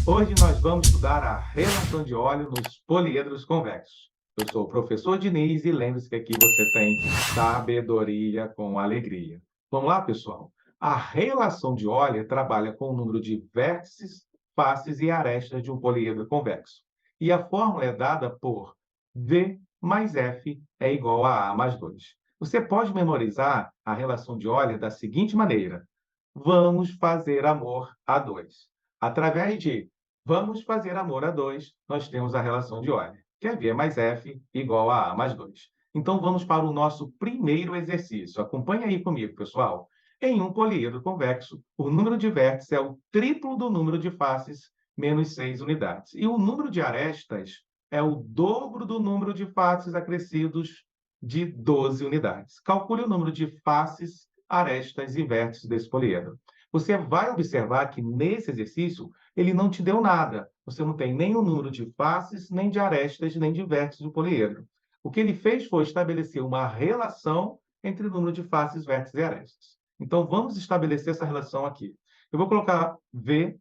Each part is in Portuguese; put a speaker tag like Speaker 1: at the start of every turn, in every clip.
Speaker 1: Hoje nós vamos estudar a relação de óleo nos poliedros convexos. Eu sou o professor Diniz e lembre-se que aqui você tem sabedoria com alegria. Vamos lá, pessoal? A relação de óleo trabalha com o número de vértices, faces e arestas de um poliedro convexo. E a fórmula é dada por V mais F é igual a A mais 2. Você pode memorizar a relação de óleo da seguinte maneira: vamos fazer amor a 2. Através de vamos fazer amor a 2, nós temos a relação de Euler, que é V mais F igual a A mais 2. Então, vamos para o nosso primeiro exercício. Acompanhe aí comigo, pessoal. Em um poliedro convexo, o número de vértices é o triplo do número de faces, menos 6 unidades. E o número de arestas é o dobro do número de faces acrescidos de 12 unidades. Calcule o número de faces, arestas e vértices desse poliedro. Você vai observar que, nesse exercício, ele não te deu nada. Você não tem nem o número de faces, nem de arestas, nem de vértices do poliedro. O que ele fez foi estabelecer uma relação entre o número de faces, vértices e arestas. Então, vamos estabelecer essa relação aqui. Eu vou colocar V,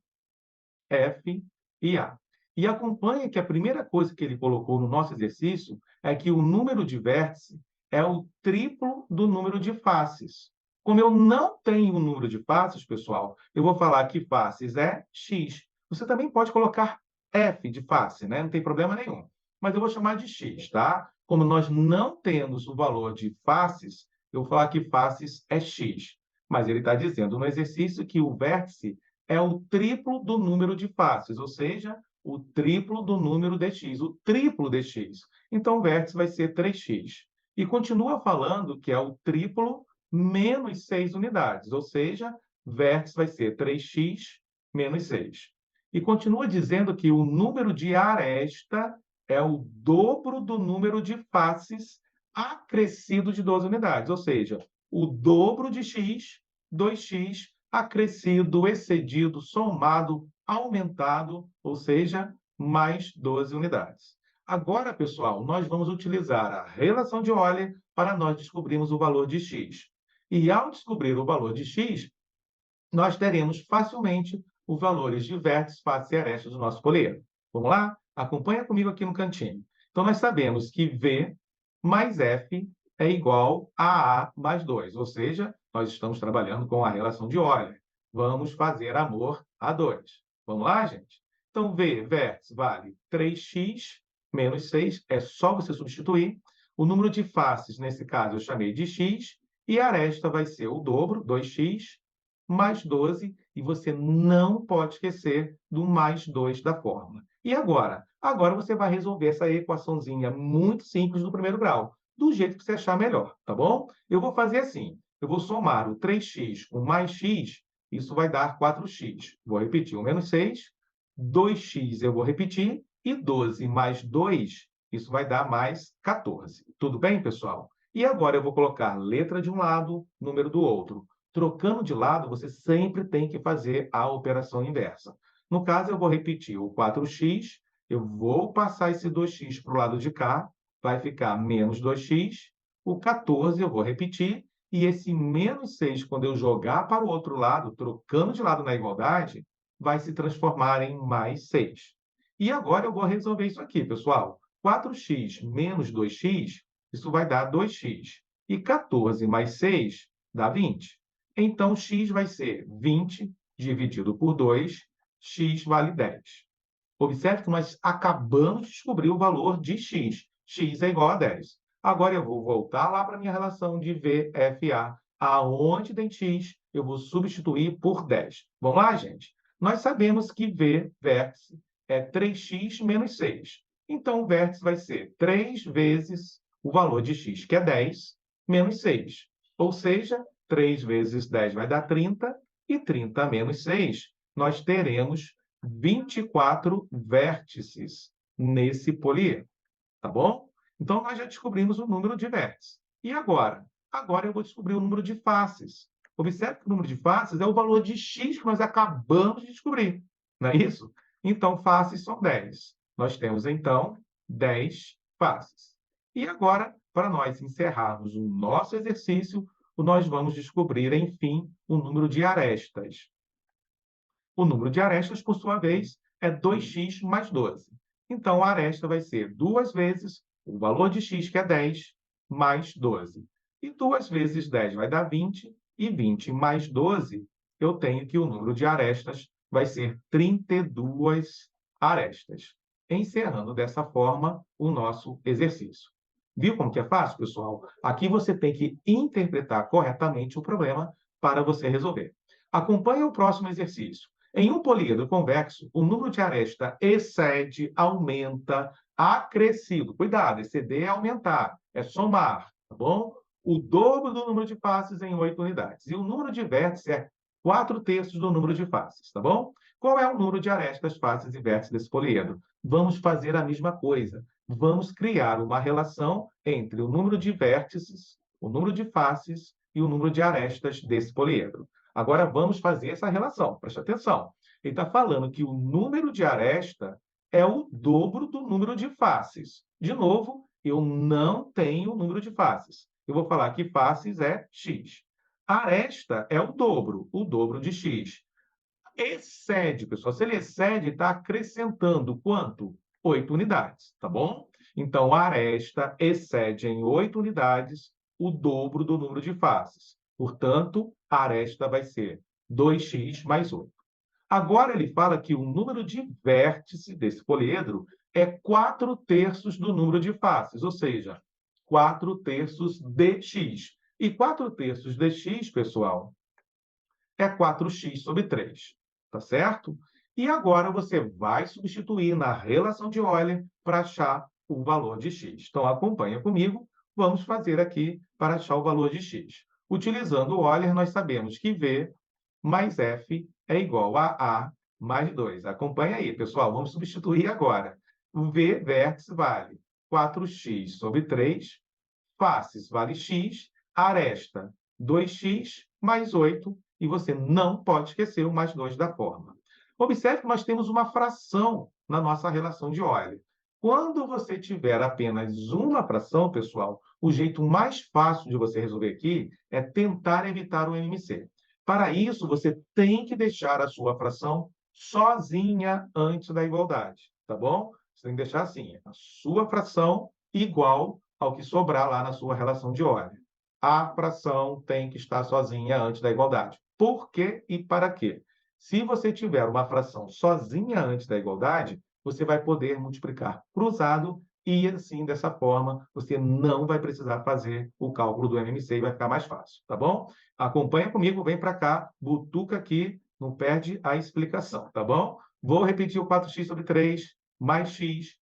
Speaker 1: F e A. E acompanhe que a primeira coisa que ele colocou no nosso exercício é que o número de vértices é o triplo do número de faces. Como eu não tenho o número de faces, pessoal, eu vou falar que faces é x. Você também pode colocar f de face, né? Não tem problema nenhum. Mas eu vou chamar de x, tá? Como nós não temos o valor de faces, eu vou falar que faces é x. Mas ele está dizendo no exercício que o vértice é o triplo do número de faces, ou seja, o triplo do número de x, o triplo de x. Então, o vértice vai ser 3x. E continua falando que é o triplo menos 6 unidades, ou seja, vértice vai ser 3x menos 6. E continua dizendo que o número de aresta é o dobro do número de faces acrescido de 12 unidades, ou seja, o dobro de x, 2x, acrescido, excedido, somado, aumentado, ou seja, mais 12 unidades. Agora, pessoal, nós vamos utilizar a relação de Euler para nós descobrirmos o valor de x. E ao descobrir o valor de x, nós teremos facilmente os valores de vértices, faces e arestas do nosso poliedro. Vamos lá? Acompanha comigo aqui no cantinho. Então, nós sabemos que V mais F é igual a A mais 2, ou seja, nós estamos trabalhando com a relação de Euler. Vamos fazer amor a 2. Vamos lá, gente? Então, V, vértice, vale 3x menos 6, é só você substituir. O número de faces, nesse caso, eu chamei de x, e a aresta vai ser o dobro, 2x, mais 12, e você não pode esquecer do mais 2 da fórmula. E agora? Agora você vai resolver essa equaçãozinha muito simples do primeiro grau, do jeito que você achar melhor, tá bom? Eu vou fazer assim, eu vou somar o 3x com mais x, isso vai dar 4x. Vou repetir, o menos 6, 2x eu vou repetir, e 12 mais 2, isso vai dar mais 14. Tudo bem, pessoal? E agora eu vou colocar letra de um lado, número do outro. Trocando de lado, você sempre tem que fazer a operação inversa. No caso, eu vou repetir o 4x, eu vou passar esse 2x para o lado de cá, vai ficar menos 2x. O 14 eu vou repetir, e esse menos 6, quando eu jogar para o outro lado, trocando de lado na igualdade, vai se transformar em mais 6. E agora eu vou resolver isso aqui, pessoal. 4x menos 2x, isso vai dar 2x. E 14 mais 6 dá 20. Então, x vai ser 20 dividido por 2, x vale 10. Observe que nós acabamos de descobrir o valor de x. X é igual a 10. Agora eu vou voltar lá para a minha relação de VFA. Aonde tem x, eu vou substituir por 10. Vamos lá, gente? Nós sabemos que V, vértice, é 3x menos 6. Então, o vértice vai ser 3 vezes o valor de x, que é 10, menos 6. Ou seja, 3 vezes 10 vai dar 30, e 30 menos 6, nós teremos 24 vértices nesse poliedro, tá bom? Então, nós já descobrimos o número de vértices. E agora? Agora eu vou descobrir o número de faces. Observe que o número de faces é o valor de x que nós acabamos de descobrir, não é isso? Então, faces são 10. Nós temos, então, 10 faces. E agora, para nós encerrarmos o nosso exercício, nós vamos descobrir, enfim, o número de arestas. O número de arestas, por sua vez, é 2x mais 12. Então, a aresta vai ser 2 vezes o valor de x, que é 10, mais 12. E 2 vezes 10 vai dar 20, e 20 mais 12, eu tenho que o número de arestas vai ser 32 arestas. Encerrando dessa forma o nosso exercício. Viu como que é fácil, pessoal? Aqui você tem que interpretar corretamente o problema para você resolver. Acompanhe o próximo exercício. Em um políedro convexo, o número de aresta excede, aumenta, acrescido. Cuidado, exceder é aumentar, é somar, tá bom? O dobro do número de faces em 8 unidades. E o número de vértices é 4/3 do número de faces, tá bom? Qual é o número de arestas, faces e vértices desse poliedro? Vamos fazer a mesma coisa. Vamos criar uma relação entre o número de vértices, o número de faces e o número de arestas desse poliedro. Agora, vamos fazer essa relação. Preste atenção. Ele está falando que o número de aresta é o dobro do número de faces. De novo, eu não tenho o número de faces. Eu vou falar que faces é x. Aresta é o dobro de x. Excede, pessoal. Se ele excede, está acrescentando quanto? 8 unidades, tá bom? Então, a aresta excede em 8 unidades o dobro do número de faces. Portanto, a aresta vai ser 2x mais 8. Agora, ele fala que o número de vértices desse poliedro é 4/3 do número de faces, ou seja, 4/3 de x. E 4/3 de x, pessoal, é 4x sobre 3, tá certo? E agora você vai substituir na relação de Euler para achar o valor de x. Então, acompanha comigo, vamos fazer aqui para achar o valor de x. Utilizando o Euler, nós sabemos que V mais F é igual a A mais 2. Acompanha aí, pessoal, vamos substituir agora. O V, vértice, vale 4x sobre 3, faces vale x, aresta 2x mais 8, e você não pode esquecer o mais 2 da forma. Observe que nós temos uma fração na nossa relação de Euler. Quando você tiver apenas uma fração, pessoal, o jeito mais fácil de você resolver aqui é tentar evitar o NMC. Para isso, você tem que deixar a sua fração sozinha antes da igualdade, tá bom? Você tem que deixar assim, a sua fração igual ao que sobrar lá na sua relação de Euler. A fração tem que estar sozinha antes da igualdade. Por quê e para quê? Se você tiver uma fração sozinha antes da igualdade, você vai poder multiplicar cruzado e, assim, dessa forma, você não vai precisar fazer o cálculo do NMC e vai ficar mais fácil, tá bom? Acompanha comigo, vem para cá, butuca aqui, não perde a explicação, tá bom? Vou repetir o 4x sobre 3 mais x,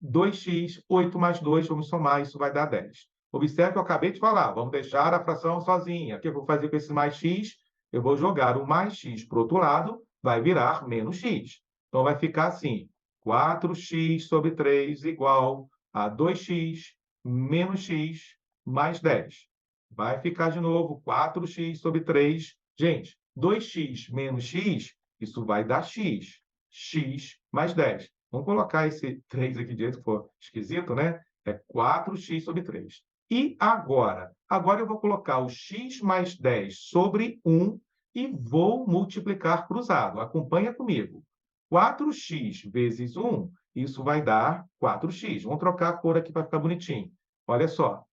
Speaker 1: 2x, 8 mais 2, vamos somar, isso vai dar 10. Observe que eu acabei de falar, vamos deixar a fração sozinha. O que eu vou fazer com esse mais x? Eu vou jogar o mais x para o outro lado, vai virar menos x. Então, vai ficar assim, 4x sobre 3 igual a 2x menos x mais 10. Vai ficar de novo 4x sobre 3. Gente, 2x menos x, isso vai dar x. X mais 10. Vamos colocar esse 3 aqui dentro, que for esquisito, né? É 4x sobre 3. E agora? Agora eu vou colocar o x mais 10 sobre 1 e vou multiplicar cruzado. Acompanha comigo. 4x vezes 1, isso vai dar 4x. Vamos trocar a cor aqui para ficar bonitinho. Olha só.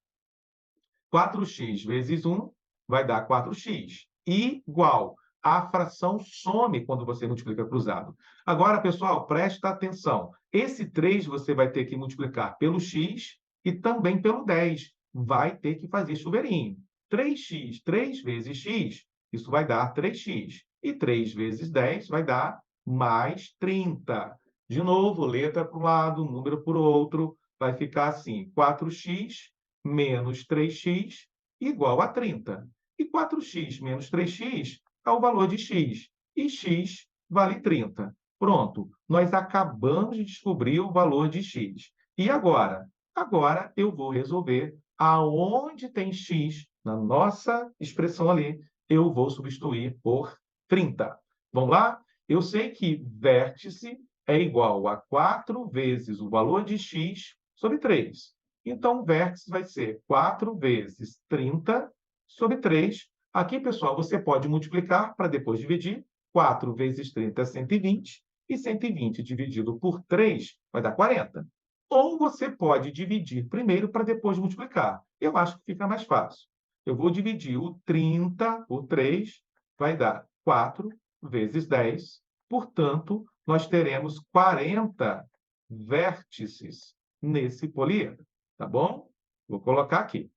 Speaker 1: 4x vezes 1 vai dar 4x, igual a fração some quando você multiplica cruzado. Agora, pessoal, presta atenção. Esse 3 você vai ter que multiplicar pelo x e também pelo 10. Vai ter que fazer chuveirinho. 3x, 3 vezes x, isso vai dar 3x. E 3 vezes 10 vai dar mais 30. De novo, letra para um lado, número para o outro. Vai ficar assim, 4x menos 3x igual a 30. E 4x menos 3x é o valor de x. E x vale 30. Pronto, nós acabamos de descobrir o valor de x. E agora? Agora eu vou resolver aonde tem x na nossa expressão ali, eu vou substituir por 30. Vamos lá? Eu sei que vértice é igual a 4 vezes o valor de x sobre 3. Então, o vértice vai ser 4 vezes 30 sobre 3. Aqui, pessoal, você pode multiplicar para depois dividir. 4 vezes 30 é 120. E 120 dividido por 3 vai dar 40. Ou você pode dividir primeiro para depois multiplicar. Eu acho que fica mais fácil. Eu vou dividir o 30 por 3, vai dar 4 vezes 10. Portanto, nós teremos 40 vértices nesse poliedro, tá bom? Vou colocar aqui.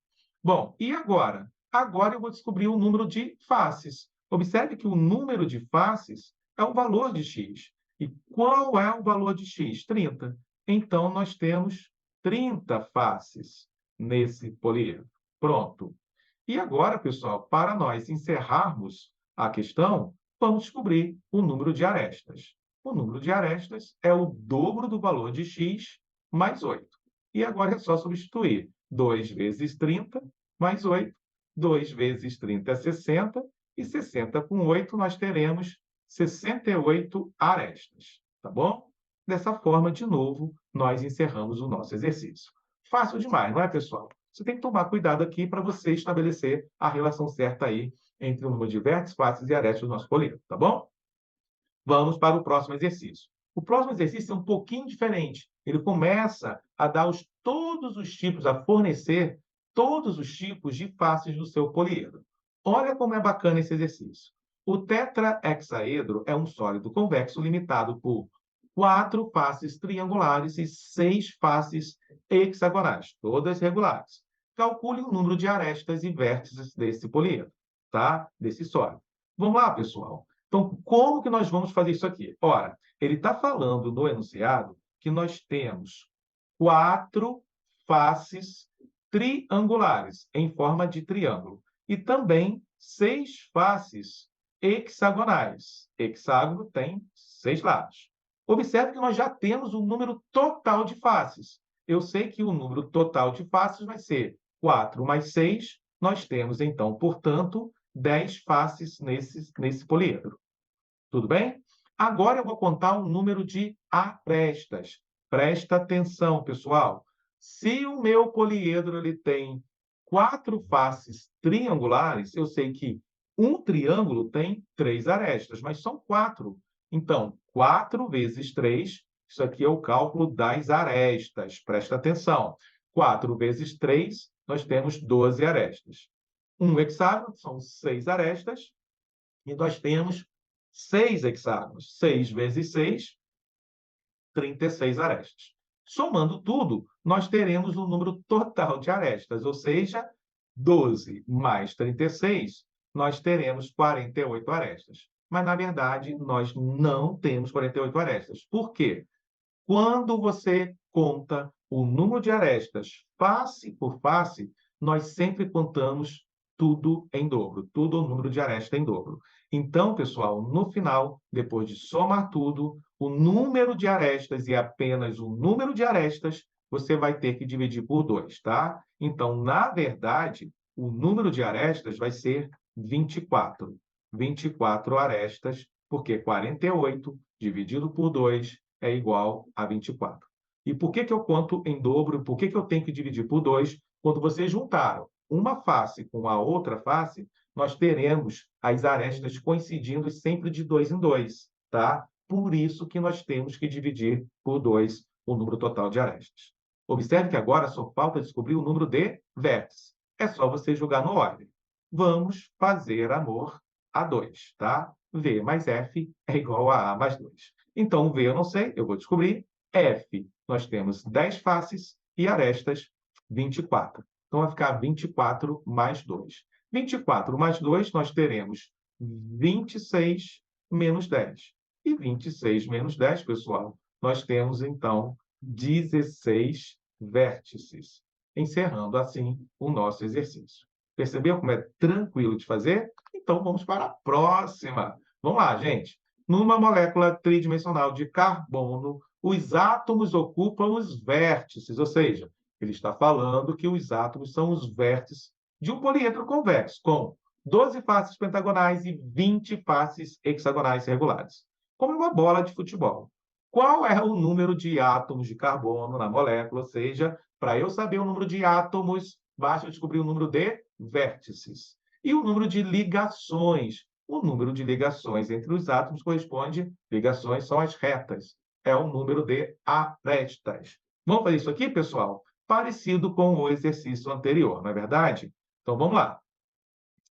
Speaker 1: Bom, e agora? Agora eu vou descobrir o número de faces. Observe que o número de faces é o valor de x. E qual é o valor de x? 30. Então, nós temos 30 faces nesse poliedro. Pronto. E agora, pessoal, para nós encerrarmos a questão, vamos descobrir o número de arestas. O número de arestas é o dobro do valor de x mais 8. E agora é só substituir 2 vezes 30 mais 8. 2 vezes 30 é 60, e 60 com 8 nós teremos 68 arestas, tá bom? Dessa forma, de novo, nós encerramos o nosso exercício. Fácil demais, não é, pessoal? Você tem que tomar cuidado aqui para você estabelecer a relação certa aí entre o número de vértices, faces e arestas do nosso poliedro, tá bom? Vamos para o próximo exercício. O próximo exercício é um pouquinho diferente. Ele começa a dar todos os tipos, a fornecer todos os tipos de faces do seu poliedro. Olha como é bacana esse exercício. O tetrahexaedro é um sólido convexo limitado por 4 faces triangulares e 6 faces hexagonais, todas regulares. Calcule o número de arestas e vértices desse poliedro, tá? Desse sólido. Vamos lá, pessoal. Então, como que nós vamos fazer isso aqui? Ora, ele está falando no enunciado que nós temos 4 faces triangulares, em forma de triângulo, e também 6 faces hexagonais. Hexágono tem 6 lados. Observe que nós já temos o número total de faces. Eu sei que o número total de faces vai ser 4 mais 6. Nós temos, então, portanto, 10 faces nesse poliedro. Tudo bem? Agora eu vou contar o número de arestas. Presta atenção, pessoal. Se o meu poliedro ele tem 4 faces triangulares, eu sei que um triângulo tem 3 arestas, mas são 4. Então, 4 vezes 3, isso aqui é o cálculo das arestas. Presta atenção. 4 vezes 3, nós temos 12 arestas. Um hexágono são 6 arestas, e nós temos 6 hexágonos. 6 vezes 6, 36 arestas. Somando tudo, nós teremos o número total de arestas, ou seja, 12 mais 36, nós teremos 48 arestas. Mas, na verdade, nós não temos 48 arestas. Por quê? Quando você conta o número de arestas face por face, nós sempre contamos tudo em dobro, tudo o número de arestas em dobro. Então, pessoal, no final, depois de somar tudo, o número de arestas e apenas o número de arestas, você vai ter que dividir por 2, tá? Então, na verdade, o número de arestas vai ser 24. 24 arestas, porque 48 dividido por 2 é igual a 24. E por que eu conto em dobro? Por que eu tenho que dividir por 2? Quando vocês juntaram uma face com a outra face, nós teremos as arestas coincidindo sempre de 2 em 2, tá? Por isso que nós temos que dividir por 2 o número total de arestas. Observe que agora só falta descobrir o número de vértices. É só você jogar no ordem. Vamos fazer amor a 2, tá? V mais F é igual a mais 2. Então, V eu não sei, eu vou descobrir. F, nós temos 10 faces e arestas 24. Então, vai ficar 24 mais 2. 24 mais 2, nós teremos 26 menos 10. E 26 menos 10, pessoal, nós temos, então, 16 vértices. Encerrando, assim, o nosso exercício. Percebeu como é tranquilo de fazer? Então, vamos para a próxima. Vamos lá, gente. Numa molécula tridimensional de carbono, os átomos ocupam os vértices, ou seja, ele está falando que os átomos são os vértices de um poliedro convexo, com 12 faces pentagonais e 20 faces hexagonais regulares, como uma bola de futebol. Qual é o número de átomos de carbono na molécula? Ou seja, para eu saber o número de átomos, basta eu descobrir o número de vértices. E o número de ligações. o número de ligações entre os átomos corresponde, ligações são as retas, é o número de arestas. Vamos fazer isso aqui, pessoal? Parecido com o exercício anterior, não é verdade? Então, vamos lá.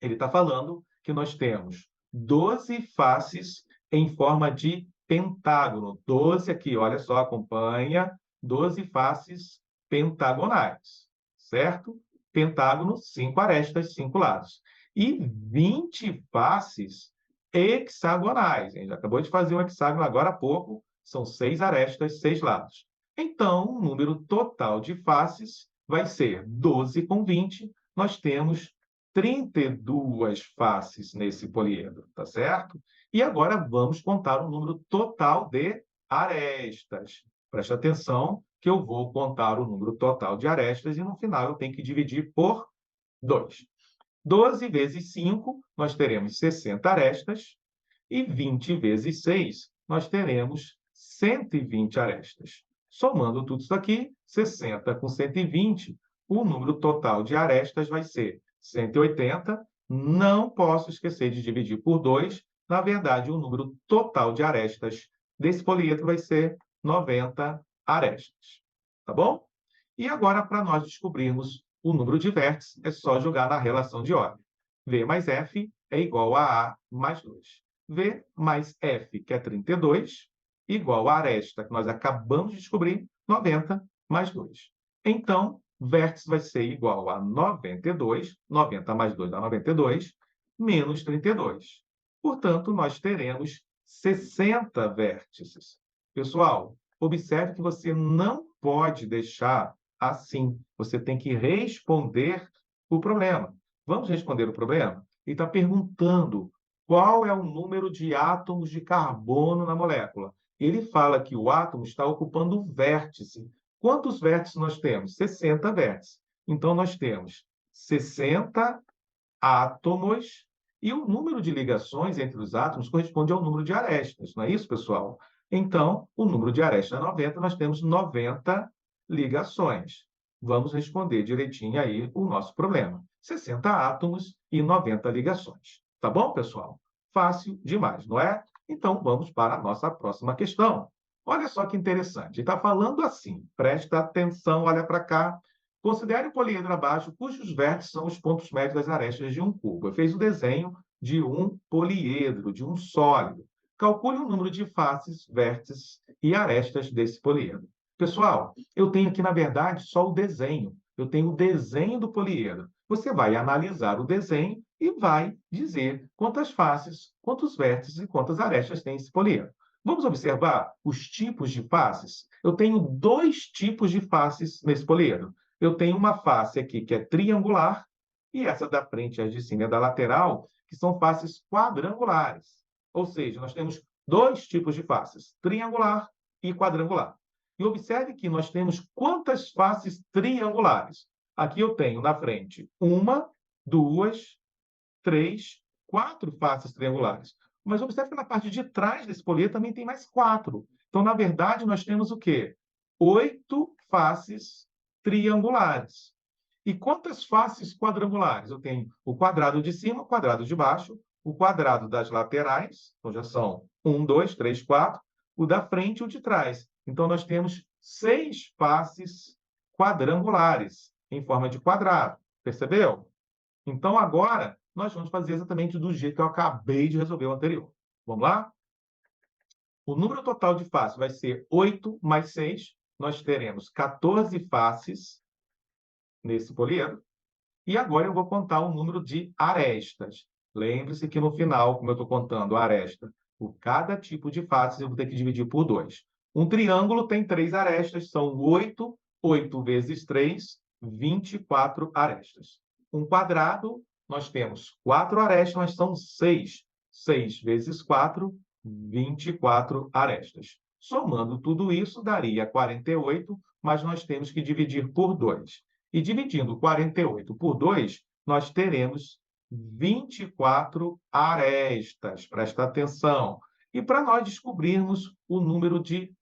Speaker 1: Ele está falando que nós temos 12 faces em forma de pentágono. 12 aqui, olha só, acompanha. 12 faces pentagonais, certo? Pentágono, 5 arestas, 5 lados. E 20 faces hexagonais. A gente acabou de fazer um hexágono agora há pouco, são 6 arestas, 6 lados. Então, o número total de faces vai ser 12 com 20. Nós temos 32 faces nesse poliedro, tá certo? E agora vamos contar o número total de arestas. Preste atenção que eu vou contar o número total de arestas e no final eu tenho que dividir por 2. 12 vezes 5, nós teremos 60 arestas, e 20 vezes 6, nós teremos 120 arestas. Somando tudo isso aqui, 60 com 120, o número total de arestas vai ser 180. Não posso esquecer de dividir por 2. Na verdade, o número total de arestas desse poliedro vai ser 90 arestas. Tá bom? E agora, para nós descobrirmos o número de vértices, é só jogar na relação de ordem. V mais F é igual a A mais 2. V mais F, que é 32, igual a aresta, que nós acabamos de descobrir, 90 mais 2. Então, vértice vai ser igual a 92, 90 mais 2 dá 92, menos 32. Portanto, nós teremos 60 vértices. Pessoal, observe que você não pode deixar assim. Você tem que responder o problema. Vamos responder o problema? Ele está perguntando qual é o número de átomos de carbono na molécula. Ele fala que o átomo está ocupando o vértice. Quantos vértices nós temos? 60 vértices. Então, nós temos 60 átomos e o número de ligações entre os átomos corresponde ao número de arestas. Não é isso, pessoal? Então, o número de arestas é 90, nós temos 90 ligações. Vamos responder direitinho aí o nosso problema. 60 átomos e 90 ligações. Tá bom, pessoal? Fácil demais, não é? Então, vamos para a nossa próxima questão. Olha só que interessante. Ele está falando assim, presta atenção, olha para cá. Considere o poliedro abaixo, cujos vértices são os pontos médios das arestas de um cubo. Eu fiz o desenho de um poliedro, de um sólido. Calcule o número de faces, vértices e arestas desse poliedro. Pessoal, eu tenho aqui, na verdade, só o desenho. Eu tenho o desenho do poliedro. Você vai analisar o desenho e vai dizer quantas faces, quantos vértices e quantas arestas tem esse poliedro. Vamos observar os tipos de faces? Eu tenho 2 tipos de faces nesse poliedro. Eu tenho uma face aqui que é triangular e essa da frente, a de cima, é da lateral, que são faces quadrangulares. Ou seja, nós temos 2 tipos de faces, triangular e quadrangular. E observe que nós temos quantas faces triangulares. Aqui eu tenho na frente 1, 2, 3, 4 faces triangulares. Mas observe que na parte de trás desse poliedro também tem mais 4. Então, na verdade, nós temos o quê? 8 faces triangulares. E quantas faces quadrangulares? Eu tenho o quadrado de cima, o quadrado de baixo, o quadrado das laterais, então já são 1, 2, 3, 4, o da frente e o de trás. Então, nós temos 6 faces quadrangulares, em forma de quadrado. Percebeu? Então, agora, nós vamos fazer exatamente do jeito que eu acabei de resolver o anterior. Vamos lá? O número total de faces vai ser 8 mais 6. Nós teremos 14 faces nesse poliedro. E agora eu vou contar o número de arestas. Lembre-se que no final, como eu estou contando a aresta, por cada tipo de face, eu vou ter que dividir por 2. Um triângulo tem 3 arestas, são 8. 8 vezes 3, 24 arestas. Um quadrado, nós temos 4 arestas, mas são 6. 6 vezes 4, 24 arestas. Somando tudo isso, daria 48, mas nós temos que dividir por 2. E dividindo 48 por 2, nós teremos 24 arestas. Presta atenção. E para nós descobrirmos o número de...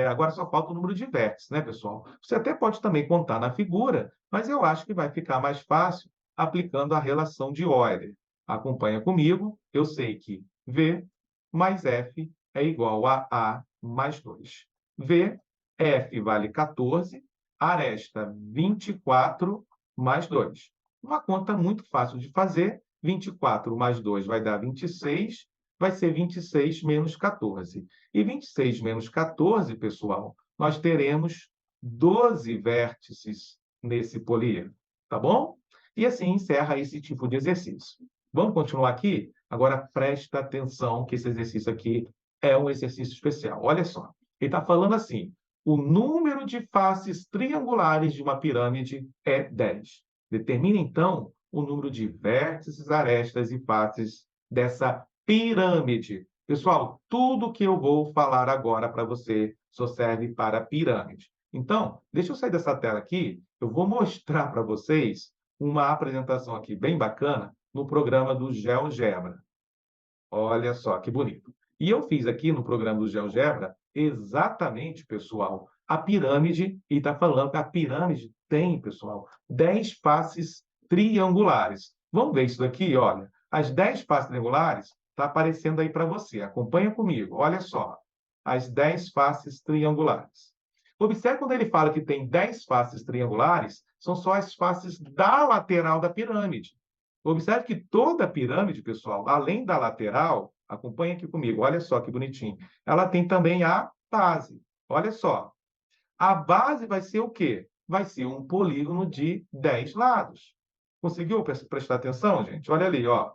Speaker 1: agora só falta o número de vértices, né, pessoal? Você até pode também contar na figura, mas eu acho que vai ficar mais fácil aplicando a relação de Euler. Acompanha comigo, eu sei que V mais F é igual a A mais 2. V, F vale 14, aresta 24 mais 2. Uma conta muito fácil de fazer, 24 mais 2 vai dar 26, vai ser 26 menos 14. E 26 menos 14, pessoal, nós teremos 12 vértices nesse poliedro, tá bom? E assim encerra esse tipo de exercício. Vamos continuar aqui? Agora presta atenção que esse exercício aqui é um exercício especial. Olha só, ele está falando assim, o número de faces triangulares de uma pirâmide é 10. Determine, então, o número de vértices, arestas e faces dessa pirâmide. Pessoal, tudo que eu vou falar agora para você só serve para pirâmide. Então, deixa eu sair dessa tela aqui, eu vou mostrar para vocês uma apresentação aqui bem bacana no programa do GeoGebra. Olha só que bonito. E eu fiz aqui no programa do GeoGebra exatamente, pessoal, a pirâmide, e está falando que a pirâmide tem, pessoal, 10 faces triangulares. Vamos ver isso daqui, olha. As 10 faces triangulares está aparecendo aí para você. Acompanha comigo. Olha só. As 10 faces triangulares. Observe quando ele fala que tem 10 faces triangulares, são só as faces da lateral da pirâmide. Observe que toda a pirâmide, pessoal, além da lateral, acompanha aqui comigo, olha só que bonitinho, ela tem também a base. Olha só, a base vai ser o quê? Vai ser um polígono de 10 lados. Conseguiu prestar atenção, gente? Olha ali, ó.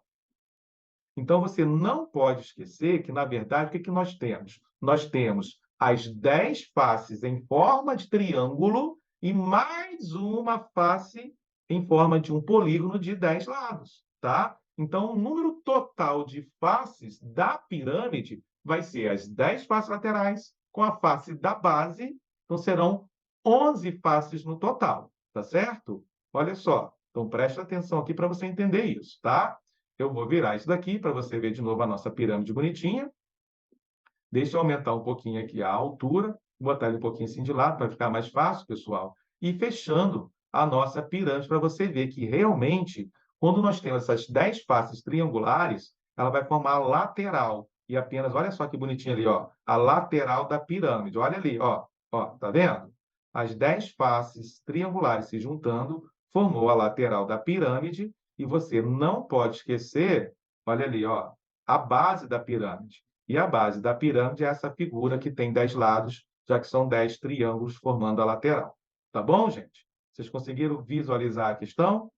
Speaker 1: Então, você não pode esquecer que, na verdade, o que nós temos? Nós temos as 10 faces em forma de triângulo e mais uma face em forma de um polígono de 10 lados, tá? Então, o número total de faces da pirâmide vai ser as 10 faces laterais com a face da base, então serão 11 faces no total, tá certo? Olha só, então presta atenção aqui para você entender isso, tá? Eu vou virar isso daqui para você ver de novo a nossa pirâmide bonitinha. Deixa eu aumentar um pouquinho aqui a altura, botar ele um pouquinho assim de lado para ficar mais fácil, pessoal. E fechando a nossa pirâmide para você ver que realmente, quando nós temos essas 10 faces triangulares, ela vai formar a lateral. E apenas, olha só que bonitinho ali, ó, a lateral da pirâmide. Olha ali, ó, tá vendo? As 10 faces triangulares se juntando formou a lateral da pirâmide e você não pode esquecer, olha ali, ó, a base da pirâmide. E a base da pirâmide é essa figura que tem 10 lados, já que são 10 triângulos formando a lateral. Tá bom, gente? Vocês conseguiram visualizar a questão?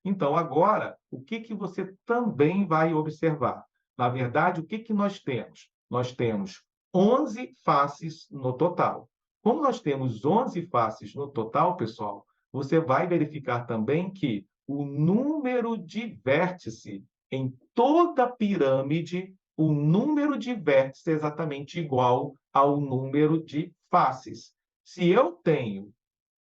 Speaker 1: Então, agora, o que você também vai observar? Na verdade, o que nós temos? Nós temos 11 faces no total. Como nós temos 11 faces no total, pessoal, você vai verificar também que o número de vértice em toda a pirâmide, o número de vértices é exatamente igual ao número de faces. Se eu tenho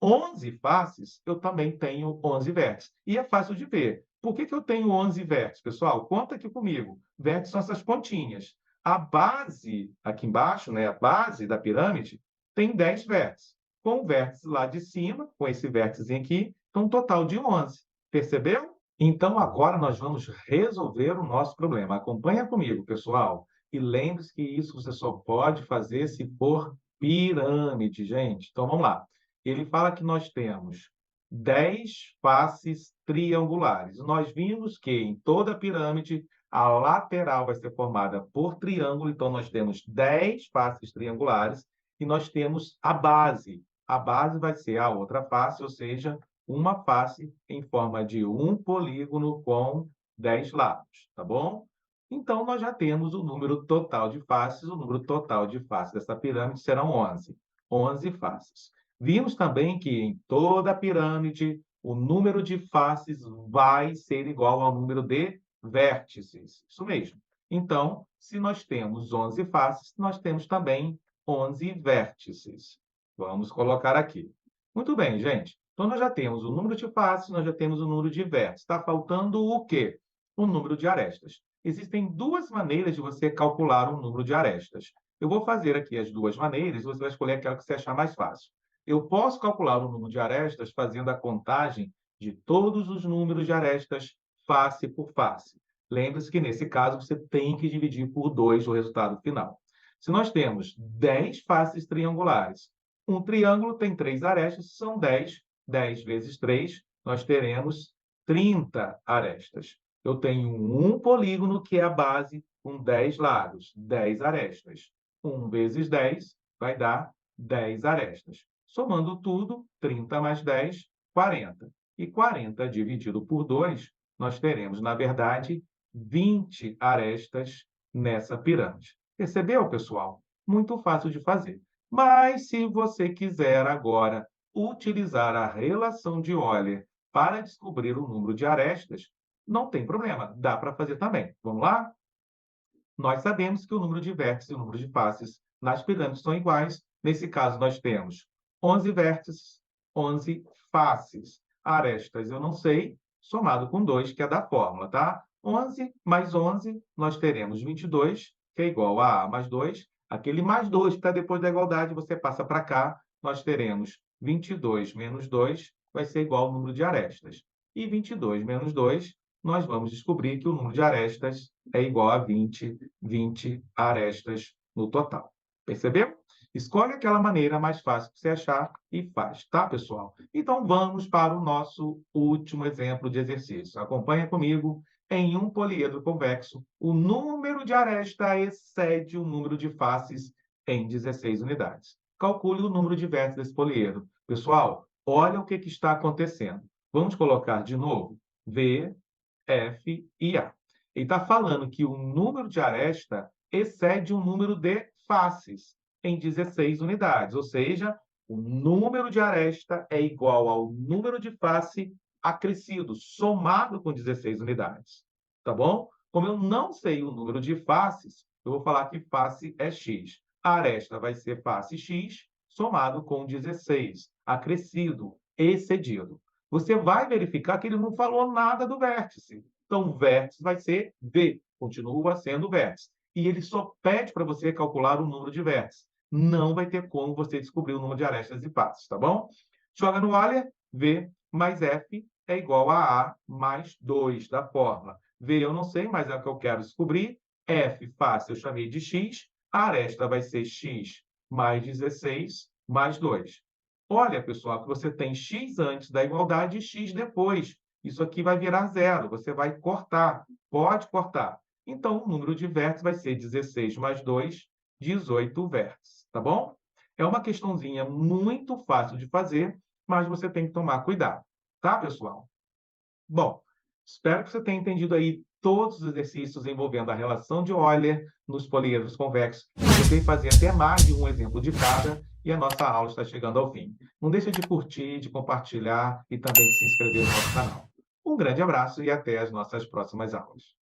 Speaker 1: 11 faces, eu também tenho 11 vértices. E é fácil de ver. Por que eu tenho 11 vértices, pessoal? Conta aqui comigo. Vértices são essas pontinhas. A base, aqui embaixo, né, a base da pirâmide, tem 10 vértices. Com o vértice lá de cima, com esse vértice aqui, então um total de 11. Percebeu? Então, agora nós vamos resolver o nosso problema. Acompanha comigo, pessoal. E lembre-se que isso você só pode fazer se for pirâmide, gente. Então, vamos lá. Ele fala que nós temos 10 faces triangulares. Nós vimos que em toda a pirâmide a lateral vai ser formada por triângulo, então nós temos 10 faces triangulares e nós temos a base. A base vai ser a outra face, ou seja, uma face em forma de um polígono com 10 lados, tá bom? Então, nós já temos o número total de faces, o número total de faces dessa pirâmide serão 11. 11 faces. Vimos também que em toda a pirâmide, o número de faces vai ser igual ao número de vértices. Isso mesmo. Então, se nós temos 11 faces, nós temos também 11 vértices. Vamos colocar aqui. Muito bem, gente. Então, nós já temos o número de faces, nós já temos o número de vértices. Está faltando o quê? O número de arestas. Existem duas maneiras de você calcular o número de arestas. Eu vou fazer aqui as duas maneiras e você vai escolher aquela que você achar mais fácil. Eu posso calcular o número de arestas fazendo a contagem de todos os números de arestas face por face. Lembre-se que, nesse caso, você tem que dividir por 2 o resultado final. Se nós temos 10 faces triangulares, um triângulo tem 3 arestas, são 10. 10 vezes 3, nós teremos 30 arestas. Eu tenho um polígono que é a base com 10 lados, 10 arestas. 1 vezes 10 vai dar 10 arestas. Somando tudo, 30 mais 10, 40. E 40 dividido por 2, nós teremos, na verdade, 20 arestas nessa pirâmide. Percebeu, pessoal? Muito fácil de fazer. Mas, se você quiser agora utilizar a relação de Euler para descobrir o número de arestas, não tem problema, dá para fazer também. Vamos lá? Nós sabemos que o número de vértices e o número de faces nas pirâmides são iguais. Nesse caso, nós temos 11 vértices, 11 faces. Arestas eu não sei, somado com 2, que é da fórmula, tá? 11 mais 11, nós teremos 22, que é igual a mais 2. Aquele mais 2 que está depois da igualdade, você passa para cá, nós teremos 22 menos 2, vai ser igual ao número de arestas. E 22 menos 2, nós vamos descobrir que o número de arestas é igual a 20, 20 arestas no total. Percebeu? Escolhe aquela maneira mais fácil que você achar e faz, tá, pessoal? Então, vamos para o nosso último exemplo de exercício. Acompanha comigo. Em um poliedro convexo, o número de arestas excede o número de faces em 16 unidades. Calcule o número de vértices desse poliedro. Pessoal, olha o que está acontecendo. Vamos colocar de novo V, F e A. Ele está falando que o número de aresta excede o número de faces em 16 unidades, ou seja, o número de aresta é igual ao número de face acrescido, somado com 16 unidades. Tá bom? Como eu não sei o número de faces, eu vou falar que face é x. A aresta vai ser face x, somado com 16, acrescido, excedido. Você vai verificar que ele não falou nada do vértice. Então, o vértice vai ser V, continua sendo vértice. E ele só pede para você calcular o número de vértices. Não vai ter como você descobrir o número de arestas e faces, tá bom? Joga no Euler, V mais F é igual a A mais 2 da fórmula. V eu não sei, mas é o que eu quero descobrir. F, face, eu chamei de x. A aresta vai ser x mais 16 mais 2. Olha, pessoal, que você tem x antes da igualdade e x depois. Isso aqui vai virar zero. Você vai cortar. Pode cortar. Então, o número de vértices vai ser 16 mais 2, 18 vértices. Tá bom? É uma questãozinha muito fácil de fazer, mas você tem que tomar cuidado. Tá, pessoal? Bom, espero que você tenha entendido aí todos os exercícios envolvendo a relação de Euler nos poliedros convexos. Eu tentei fazer até mais de um exemplo de cada e a nossa aula está chegando ao fim. Não deixe de curtir, de compartilhar e também de se inscrever no nosso canal. Um grande abraço e até as nossas próximas aulas.